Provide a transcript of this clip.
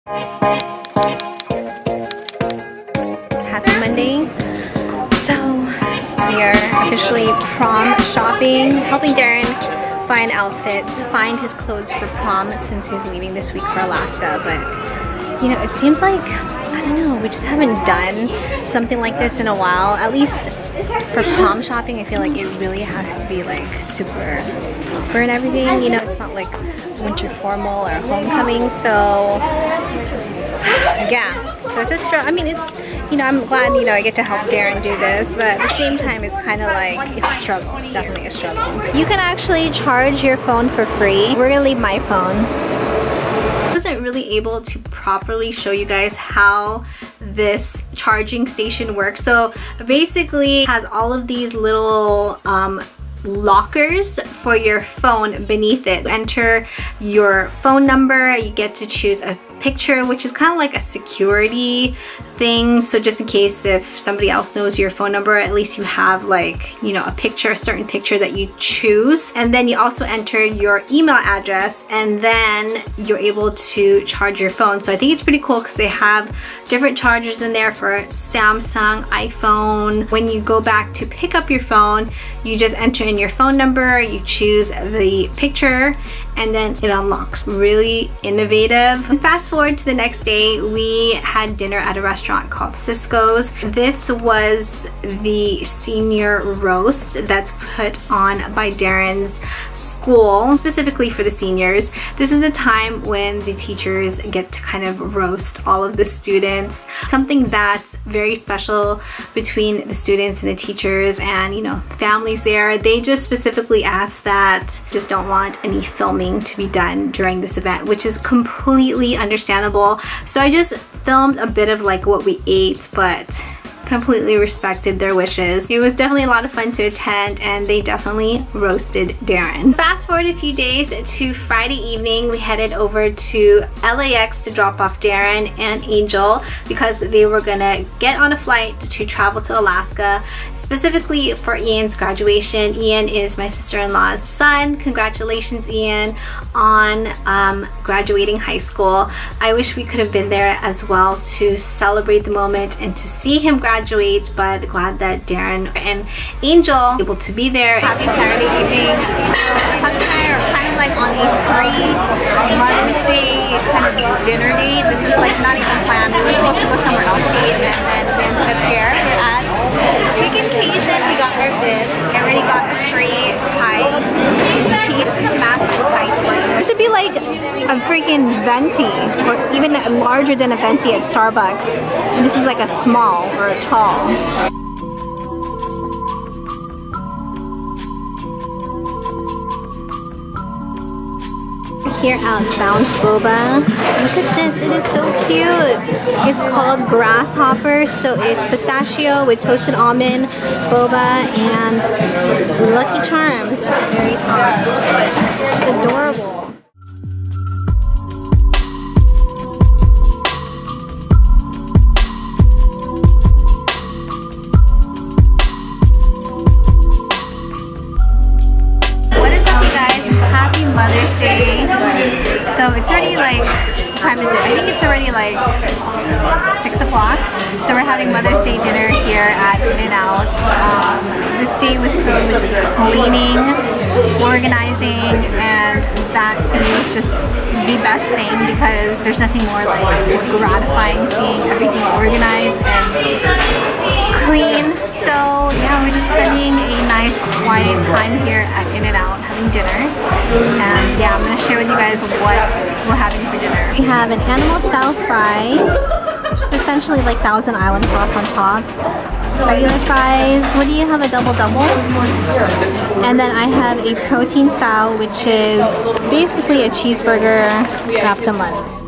Happy Monday. So we are officially prom shopping, helping Derren find outfits, find his clothes for prom since he's leaving this week for Alaska. But you know, it seems like, I don't know, we just haven't done something like this in a while. At least for prom shopping, I feel like it really has to be like super proper and everything. You know, it's not like winter formal or homecoming. So yeah, so it's a struggle. I mean, it's, you know, I'm glad, you know, I get to help Derren do this, but at the same time, it's kind of like, it's a struggle. It's definitely a struggle. You can actually charge your phone for free. We're gonna leave my phone. I wasn't really able to properly show you guys how this charging station works. So basically it has all of these little lockers for your phone beneath it. Enter your phone number, you get to choose a picture, which is kind of like a security thing, so just in case if somebody else knows your phone number, at least you have, like, you know, a picture, a certain picture that you choose. And then you also enter your email address, and then you're able to charge your phone. So I think it's pretty cool because they have different chargers in there for Samsung, iPhone. When you go back to pick up your phone, you just enter in your phone number, you choose the picture, and then it unlocks. Really innovative. And fast forward to the next day, we had dinner at a restaurant called Cisco's. This was the senior roast that's put on by Derren's school, specifically for the seniors. This is the time when the teachers get to kind of roast all of the students. Something that's very special between the students and the teachers and, you know, families there. They just specifically asked that just don't want any filming to be done during this event, which is completely understandable. So I just filmed a bit of like what we ate, but completely respected their wishes. It was definitely a lot of fun to attend, and they definitely roasted Derren. Fast forward a few days to Friday evening, we headed over to LAX to drop off Derren and Angel because they were gonna get on a flight to travel to Alaska, specifically for Ian's graduation. Ian is my sister-in-law's son. Congratulations, Ian, on graduating high school. I wish we could have been there as well to celebrate the moment and to see him graduate, but glad that Derren and Angel were able to be there. Happy Saturday evening. So Pups and I are kind of like on a pre-Mother's Day kind of dinner date. This was like not even planned. We were supposed to go somewhere else to eat, and then we ended up here. We're at Big Occasion. We got our bibs. I already got a free Thai tea. This is a massive Thai tea. This would be like a freaking venti, or even larger than a venti at Starbucks. And this is like a small or a tall. Here at Bounce Boba. Look at this, it is so cute. It's called Grasshopper, so it's pistachio with toasted almond, boba, and Lucky Charms at the very top. It's adorable. Mother's Day. So it's already like, what time is it? I think it's already like 6 o'clock. So we're having Mother's Day dinner here at In-N-Out. This day was filled with just cleaning, organizing, and that to me was just the best thing because there's nothing more like just gratifying seeing everything organized and clean. So yeah, we're just spending a nice quiet time here at In-N-Out having dinner. And yeah, I'm gonna share with you guys what we're having for dinner. We have an animal style fries, which is essentially like Thousand Island sauce on top. Regular fries. What do you have? A double-double? And then I have a protein style, which is basically a cheeseburger wrapped in lettuce.